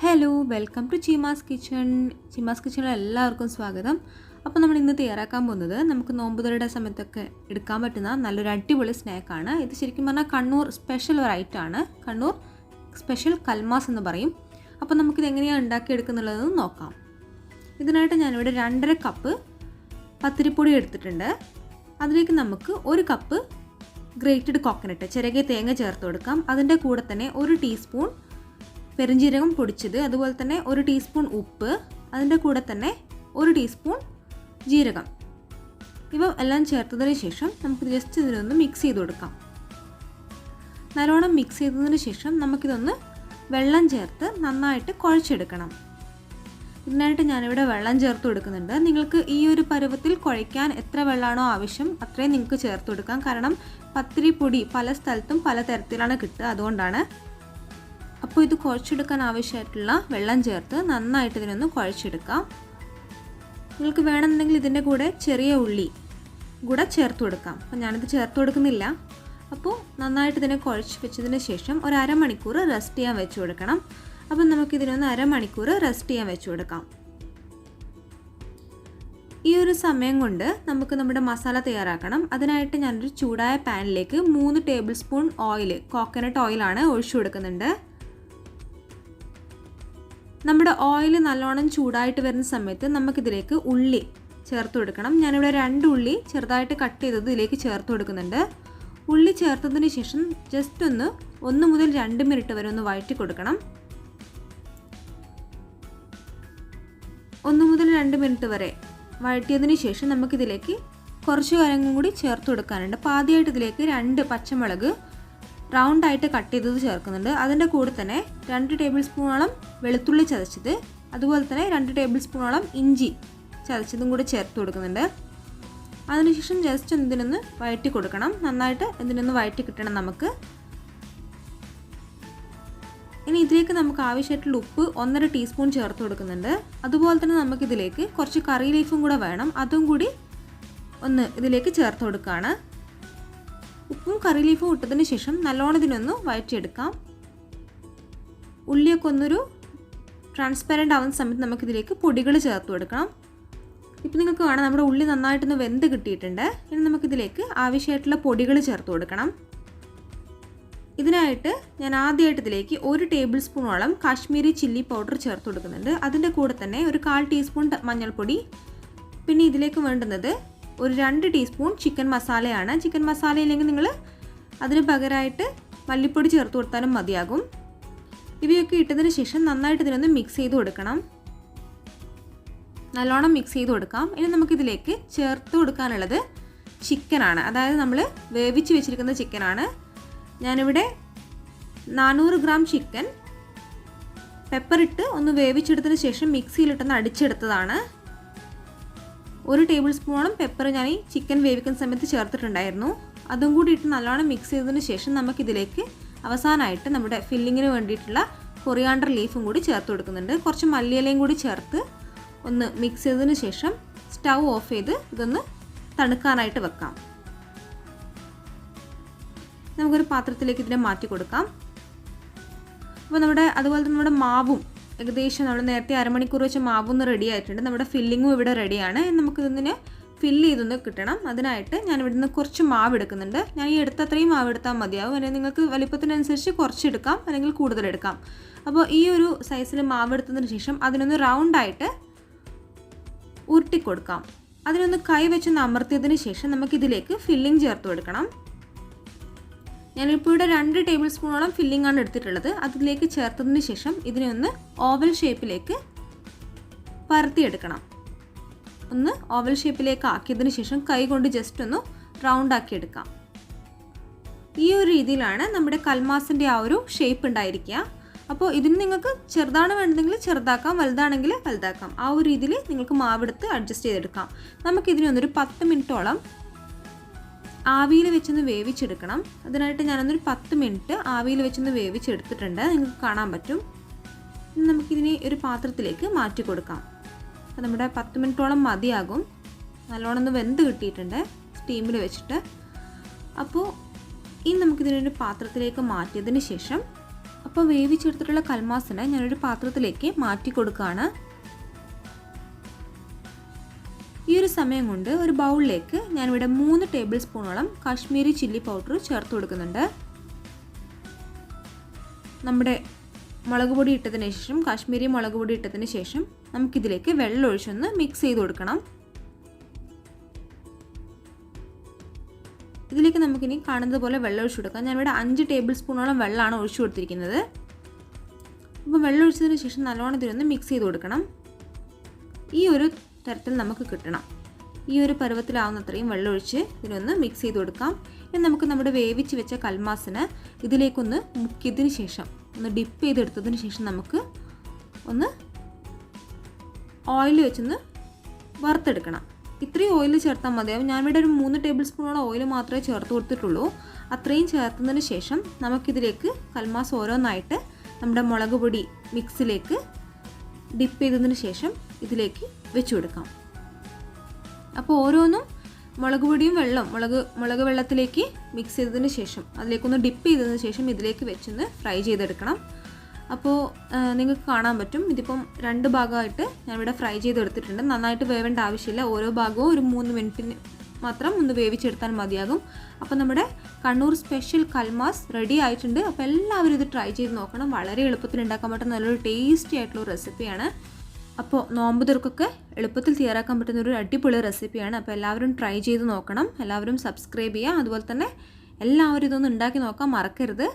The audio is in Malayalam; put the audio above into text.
Hello welcome to Cheema's kitchen. ചീമാസ് കിച്ചണിൽ എല്ലാവർക്കും സ്വാഗതം. അപ്പോൾ നമ്മൾ ഇന്ന് തയ്യാറാക്കാൻ പോകുന്നത് നമുക്ക് നോമ്പുതുറയുടെ സമയത്തൊക്കെ എടുക്കാൻ പറ്റുന്ന നല്ലൊരു അടിപൊളി സ്നാക്കാണ്. ഇത് ശരിക്കും പറഞ്ഞാൽ കണ്ണൂർ സ്പെഷ്യൽ ഒരു ഐറ്റമാണ്. കണ്ണൂർ സ്പെഷ്യൽ കൽമാസ് എന്ന് പറയും. അപ്പോൾ നമുക്കിത് എങ്ങനെയാണ് ഉണ്ടാക്കിയെടുക്കുന്നുള്ളതെന്ന് നോക്കാം. ഇതിനായിട്ട് ഞാനിവിടെ 2.5 കപ്പ് പത്തിരിപ്പൊടി എടുത്തിട്ടുണ്ട്. അതിലേക്ക് നമുക്ക് 1 കപ്പ് ഗ്രേറ്റഡ് കോക്കനട്ട് ചിരകിയ തേങ്ങ ചേർത്ത് കൊടുക്കാം. അതിൻ്റെ കൂടെ തന്നെ 1 ടീസ്പൂൺ പെരുംജീരകം പൊടിച്ചത്, അതുപോലെ തന്നെ 1 ടീസ്പൂൺ ഉപ്പ്, അതിൻ്റെ കൂടെ തന്നെ 1 ടീസ്പൂൺ ജീരകം. ഇവ എല്ലാം ചേർത്തതിന് ശേഷം നമുക്ക് ജസ്റ്റ് ഇതിനൊന്ന് മിക്സ് ചെയ്ത് കൊടുക്കാം. നല്ലോണം മിക്സ് ചെയ്തതിന് ശേഷം നമുക്കിതൊന്ന് വെള്ളം ചേർത്ത് നന്നായിട്ട് കുഴച്ചെടുക്കണം. ഇതിനായിട്ട് ഞാനിവിടെ വെള്ളം ചേർത്ത് കൊടുക്കുന്നുണ്ട്. നിങ്ങൾക്ക് ഈ ഒരു പരുവത്തിൽ കുഴയ്ക്കാൻ എത്ര വെള്ളമാണോ ആവശ്യം അത്രയും നിങ്ങൾക്ക് ചേർത്ത് കൊടുക്കാം. കാരണം പത്തിരിപ്പൊടി പല സ്ഥലത്തും പല തരത്തിലാണ് കിട്ടുക, അതുകൊണ്ടാണ്. അപ്പോൾ ഇത് കുഴച്ചെടുക്കാൻ ആവശ്യമായിട്ടുള്ള വെള്ളം ചേർത്ത് നന്നായിട്ട് ഇതിനൊന്ന് കുഴച്ചെടുക്കാം. നിങ്ങൾക്ക് വേണമെന്നുണ്ടെങ്കിൽ ഇതിൻ്റെ കൂടെ ചെറിയ ഉള്ളി കൂടെ ചേർത്ത് കൊടുക്കാം. അപ്പോൾ ഞാനിത് ചേർത്ത് കൊടുക്കുന്നില്ല. അപ്പോൾ നന്നായിട്ട് ഇതിനെ കുഴച്ച് വെച്ചതിന് ശേഷം ഒരു അരമണിക്കൂർ റെസ്റ്റ് ചെയ്യാൻ വെച്ച് കൊടുക്കണം. അപ്പം നമുക്കിതിനൊന്ന് അരമണിക്കൂർ റെസ്റ്റ് ചെയ്യാൻ വെച്ച് കൊടുക്കാം. ഈ ഒരു സമയം കൊണ്ട് നമുക്ക് നമ്മുടെ മസാല തയ്യാറാക്കണം. അതിനായിട്ട് ഞാനൊരു ചൂടായ പാനിലേക്ക് 3 ടേബിൾ സ്പൂൺ ഓയിൽ, കോക്കനട്ട് ഓയിലാണ് ഒഴിച്ചു കൊടുക്കുന്നുണ്ട്. നമ്മുടെ ഓയിൽ നല്ലോണം ചൂടായിട്ട് വരുന്ന സമയത്ത് നമുക്കിതിലേക്ക് ഉള്ളി ചേർത്ത് കൊടുക്കണം. ഞാനിവിടെ 2 ഉള്ളി ചെറുതായിട്ട് കട്ട് ചെയ്തത് ഇതിലേക്ക് ചേർത്ത് കൊടുക്കുന്നുണ്ട്. ഉള്ളി ചേർത്തതിന് ശേഷം ജസ്റ്റ് 1 മുതൽ 2 മിനിറ്റ് വരെ ഒന്ന് വഴറ്റി കൊടുക്കണം. 1 മുതൽ 2 മിനിറ്റ് വരെ വഴറ്റിയതിന് ശേഷം നമുക്കിതിലേക്ക് കുറച്ച് കാര്യങ്ങളും കൂടി ചേർത്ത് കൊടുക്കാനുണ്ട്. അപ്പോൾ ആദ്യമായിട്ട് ഇതിലേക്ക് 2 പച്ചമുളക് റൗണ്ടായിട്ട് കട്ട് ചെയ്തത് ചേർക്കുന്നുണ്ട്. അതിൻ്റെ കൂടെ തന്നെ 2 ടേബിൾ സ്പൂണോളം വെളുത്തുള്ളി ചതച്ചത്, അതുപോലെ തന്നെ 2 ടേബിൾ സ്പൂണോളം ഇഞ്ചി ചതച്ചതും കൂടി ചേർത്ത് കൊടുക്കുന്നുണ്ട്. അതിനുശേഷം ജസ്റ്റ് ഇതിനൊന്ന് വഴറ്റി കൊടുക്കണം. നന്നായിട്ട് ഇതിനൊന്ന് വഴറ്റി കിട്ടണം നമുക്ക്. ഇനി ഇതിലേക്ക് നമുക്ക് ആവശ്യമായിട്ടുള്ള ഉപ്പ് 1.5 ടീസ്പൂൺ ചേർത്ത് കൊടുക്കുന്നുണ്ട്. അതുപോലെ തന്നെ നമുക്കിതിലേക്ക് കുറച്ച് കറി ലീഫും കൂടെ വേണം, അതും കൂടി ഒന്ന് ഇതിലേക്ക് ചേർത്ത് കൊടുക്കുകയാണ്. ഉപ്പും കറി ലീഫും ഇട്ടതിന് ശേഷം നല്ലോണം ഇതിനൊന്ന് വഴറ്റിയെടുക്കാം. ഉള്ളിയൊക്കെ ഒന്നൊരു ട്രാൻസ്പെറൻ്റ് ആവുന്ന സമയത്ത് നമുക്കിതിലേക്ക് പൊടികൾ ചേർത്ത് കൊടുക്കണം. ഇപ്പം നിങ്ങൾക്ക് കാണാം നമ്മുടെ ഉള്ളി നന്നായിട്ടൊന്ന് വെന്ത് കിട്ടിയിട്ടുണ്ട്. ഇനി നമുക്കിതിലേക്ക് ആവശ്യമായിട്ടുള്ള പൊടികൾ ചേർത്ത് കൊടുക്കണം. ഇതിനായിട്ട് ഞാൻ ആദ്യമായിട്ട് ഇതിലേക്ക് 1 ടേബിൾ സ്പൂണോളം കാശ്മീരി ചില്ലി പൗഡർ ചേർത്ത് കൊടുക്കുന്നുണ്ട്. അതിൻ്റെ കൂടെ തന്നെ ഒരു 1/4 ടീസ്പൂൺ മഞ്ഞൾപ്പൊടി, പിന്നെ ഇതിലേക്ക് വേണ്ടുന്നത് ഒരു 2 ടീസ്പൂൺ ചിക്കൻ മസാലയാണ്. ചിക്കൻ മസാല ഇല്ലെങ്കിൽ നിങ്ങൾ അതിന് പകരമായിട്ട് മല്ലിപ്പൊടി ചേർത്ത് കൊടുത്താലും മതിയാകും. ഇവയൊക്കെ ഇട്ടതിന് ശേഷം നന്നായിട്ട് ഇതിനൊന്ന് മിക്സ് ചെയ്ത് കൊടുക്കണം. നല്ലോണം മിക്സ് ചെയ്ത് കൊടുക്കാം. ഇനി നമുക്കിതിലേക്ക് ചേർത്ത് കൊടുക്കാനുള്ളത് ചിക്കനാണ്. അതായത് നമ്മൾ വേവിച്ച് വെച്ചിരിക്കുന്ന ചിക്കനാണ്. ഞാനിവിടെ 400 ഗ്രാം ചിക്കൻ പെപ്പറിട്ട് ഒന്ന് വേവിച്ചെടുത്തതിന് ശേഷം മിക്സിയിലിട്ടൊന്ന് അടിച്ചെടുത്തതാണ്. 1 ടേബിൾ സ്പൂണോളം പെപ്പർ ഞാൻ ഈ ചിക്കൻ വേവിക്കുന്ന സമയത്ത് ചേർത്തിട്ടുണ്ടായിരുന്നു. അതും കൂടി ഇട്ട് നല്ലോണം മിക്സ് ചെയ്തതിന് ശേഷം നമുക്കിതിലേക്ക് അവസാനമായിട്ട് നമ്മുടെ ഫില്ലിങ്ങിന് വേണ്ടിയിട്ടുള്ള കൊറിയാണ്ടർ ലീഫും കൂടി ചേർത്ത് കൊടുക്കുന്നുണ്ട്. കുറച്ച് മല്ലിയിലയും കൂടി ചേർത്ത് ഒന്ന് മിക്സ് ചെയ്തതിന് ശേഷം സ്റ്റൗ ഓഫ് ചെയ്ത് ഇതൊന്ന് തണുക്കാനായിട്ട് വെക്കാം. നമുക്കൊരു പാത്രത്തിലേക്ക് ഇതിനെ മാറ്റി കൊടുക്കാം. അപ്പോൾ അതുപോലെ തന്നെ നമ്മുടെ മാവും ഏകദേശം നമ്മൾ നേരത്തെ അരമണിക്കൂർ വെച്ച മാവൊന്ന് റെഡി ആയിട്ടുണ്ട്. നമ്മുടെ ഫില്ലിങ്ങും ഇവിടെ റെഡിയാണ്. നമുക്കിതിനെ ഫില്ല് ചെയ്തൊന്ന് കിട്ടണം. അതിനായിട്ട് ഞാൻ ഇവിടുന്ന് കുറച്ച് മാവ് എടുക്കുന്നുണ്ട്. ഞാൻ ഈ എടുത്തത്രയും മാവ് എടുത്താൽ മതിയാവും. അല്ലെങ്കിൽ നിങ്ങൾക്ക് വലിപ്പത്തിനനുസരിച്ച് കുറച്ചെടുക്കാം, അല്ലെങ്കിൽ കൂടുതലെടുക്കാം. അപ്പോൾ ഈ ഒരു സൈസിൽ മാവ് എടുത്തതിന് ശേഷം അതിനൊന്ന് റൗണ്ടായിട്ട് ഉരുട്ടിക്കൊടുക്കാം. അതിനൊന്ന് കൈ വെച്ചൊന്ന് അമർത്തിയതിന് ശേഷം നമുക്കിതിലേക്ക് ഫില്ലിങ് ചേർത്ത് കൊടുക്കണം. ഞാനിപ്പോൾ ഇവിടെ 2 ടേബിൾ സ്പൂണോളം ഫില്ലിംഗ് ആണ് എടുത്തിട്ടുള്ളത്. അതിലേക്ക് ചേർത്തതിന് ശേഷം ഇതിനെ ഒന്ന് ഓവൽ ഷേപ്പിലേക്ക് പരത്തിയെടുക്കണം. ഒന്ന് ഓവൽ ഷേപ്പിലേക്ക് ആക്കിയതിന് ശേഷം കൈ കൊണ്ട് ജസ്റ്റ് ഒന്ന് റൗണ്ട് ആക്കി എടുക്കാം. ഈ ഒരു രീതിയിലാണ് നമ്മുടെ കൽമാസിൻ്റെ ആ ഒരു ഷേപ്പ് ഉണ്ടായിരിക്കുക. അപ്പോൾ ഇതിന് നിങ്ങൾക്ക് ചെറുതാണ് വേണ്ടതെങ്കിൽ ചെറുതാക്കാം, വലുതാണെങ്കിൽ വലുതാക്കാം. ആ ഒരു രീതിയിൽ നിങ്ങൾക്ക് മാവെടുത്ത് അഡ്ജസ്റ്റ് ചെയ്തെടുക്കാം. നമുക്കിതിനെ ഒന്നൊരു 10 മിനിറ്റോളം ആവിയിൽ വെച്ചൊന്ന് വേവിച്ചെടുക്കണം. അതിനായിട്ട് ഞാനൊന്നൊരു 10 മിനിറ്റ് ആവിയിൽ വെച്ചൊന്ന് വേവിച്ചെടുത്തിട്ടുണ്ട്. നിങ്ങൾക്ക് കാണാൻ പറ്റും. നമുക്കിതിനെ ഒരു പാത്രത്തിലേക്ക് മാറ്റി കൊടുക്കാം. അപ്പോൾ നമ്മുടെ 10 മിനിറ്റോളം മതിയാകും. നല്ലോണം ഒന്ന് വെന്ത് കിട്ടിയിട്ടുണ്ട് സ്റ്റീമിൽ വെച്ചിട്ട്. അപ്പോൾ ഇനി നമുക്കിതിനൊരു പാത്രത്തിലേക്ക് മാറ്റിയതിന് ശേഷം അപ്പോൾ വേവിച്ചെടുത്തിട്ടുള്ള കൽമാസിനെ ഞാനൊരു പാത്രത്തിലേക്ക് മാറ്റി കൊടുക്കുകയാണ്. ഈ ഒരു സമയം കൊണ്ട് ഒരു ബൗളിലേക്ക് ഞാനിവിടെ 3 ടേബിൾ സ്പൂണോളം കാശ്മീരി ചില്ലി പൗഡർ ചേർത്ത് കൊടുക്കുന്നുണ്ട്. നമ്മുടെ മുളക് പൊടി ഇട്ടതിന് ശേഷം, കാശ്മീരി മുളക് പൊടി ഇട്ടതിന് ശേഷം നമുക്കിതിലേക്ക് വെള്ളം ഒഴിച്ചൊന്ന് മിക്സ് ചെയ്ത് കൊടുക്കണം. ഇതിലേക്ക് നമുക്കിനി കാണുന്നത് പോലെ വെള്ളം ഒഴിച്ചു കൊടുക്കാം. ഞാനിവിടെ 5 ടേബിൾ സ്പൂണോളം വെള്ളമാണ് ഒഴിച്ചു കൊടുത്തിരിക്കുന്നത്. അപ്പോൾ വെള്ളം ഒഴിച്ചതിന് ശേഷം നല്ലോണം ഇതിനൊന്ന് മിക്സ് ചെയ്ത് കൊടുക്കണം. ഈ ഒരു തരത്തിൽ നമുക്ക് കിട്ടണം. ഈ ഒരു പരുവത്തിലാവുന്നത്രയും വെള്ളം ഒഴിച്ച് ഇതിനൊന്ന് മിക്സ് ചെയ്ത് കൊടുക്കാം. ഇനി നമുക്ക് നമ്മുടെ വേവിച്ച് വെച്ച കൽമാസിന് ഇതിലേക്കൊന്ന് മുക്കിയതിന് ശേഷം, ഒന്ന് ഡിപ്പ് ചെയ്തെടുത്തതിന് ശേഷം നമുക്ക് ഒന്ന് ഓയിൽ വെച്ചൊന്ന് വറുത്തെടുക്കണം. ഇത്രയും ഓയിൽ ചേർത്താൽ മതിയാവും. ഞാനിവിടെ ഒരു 3 ടേബിൾ സ്പൂണോളം ഓയിൽ മാത്രമേ ചേർത്ത് കൊടുത്തിട്ടുള്ളൂ. അത്രയും ചേർത്തതിന് ശേഷം നമുക്കിതിലേക്ക് കൽമാസ് ഓരോന്നായിട്ട് നമ്മുടെ മുളക് പൊടി മിക്സിലേക്ക് ഡിപ്പ് ചെയ്തതിന് ശേഷം ഇതിലേക്ക് വെച്ച് കൊടുക്കാം. അപ്പോൾ ഓരോന്നും മുളക് പൊടിയും മുളക് വെള്ളത്തിലേക്ക് മിക്സ് ചെയ്തതിന് ശേഷം അതിലേക്കൊന്ന് ഡിപ്പ് ചെയ്തതിന് ശേഷം ഇതിലേക്ക് വെച്ചൊന്ന് ഫ്രൈ ചെയ്തെടുക്കണം. അപ്പോൾ നിങ്ങൾക്ക് കാണാൻ പറ്റും, ഇതിപ്പം 2 ഭാഗമായിട്ട് ഞാനിവിടെ ഫ്രൈ ചെയ്തെടുത്തിട്ടുണ്ട്. നന്നായിട്ട് വേവേണ്ട ആവശ്യമില്ല. ഓരോ ഭാഗവും ഒരു 3 മിനിറ്റിന് മാത്രം ഒന്ന് വേവിച്ചെടുത്താൽ മതിയാകും. അപ്പോൾ നമ്മുടെ കണ്ണൂർ സ്പെഷ്യൽ കൽമാസ് റെഡി ആയിട്ടുണ്ട്. അപ്പോൾ എല്ലാവരും ഇത് ട്രൈ ചെയ്ത് നോക്കണം. വളരെ എളുപ്പത്തിൽ ഉണ്ടാക്കാൻ പറ്റുന്ന നല്ലൊരു ടേസ്റ്റി ആയിട്ടുള്ള റെസിപ്പിയാണ്. അപ്പോൾ നോമ്പ് തുറക്കൊക്കെ എളുപ്പത്തിൽ തയ്യാറാക്കാൻ പറ്റുന്ന ഒരു അടിപൊളി റെസിപ്പിയാണ്. അപ്പോൾ എല്ലാവരും ട്രൈ ചെയ്ത് നോക്കണം. എല്ലാവരും സബ്സ്ക്രൈബ് ചെയ്യുക. അതുപോലെ തന്നെ എല്ലാവരും ഇതൊന്ന് ഉണ്ടാക്കി നോക്കാൻ മറക്കരുത്.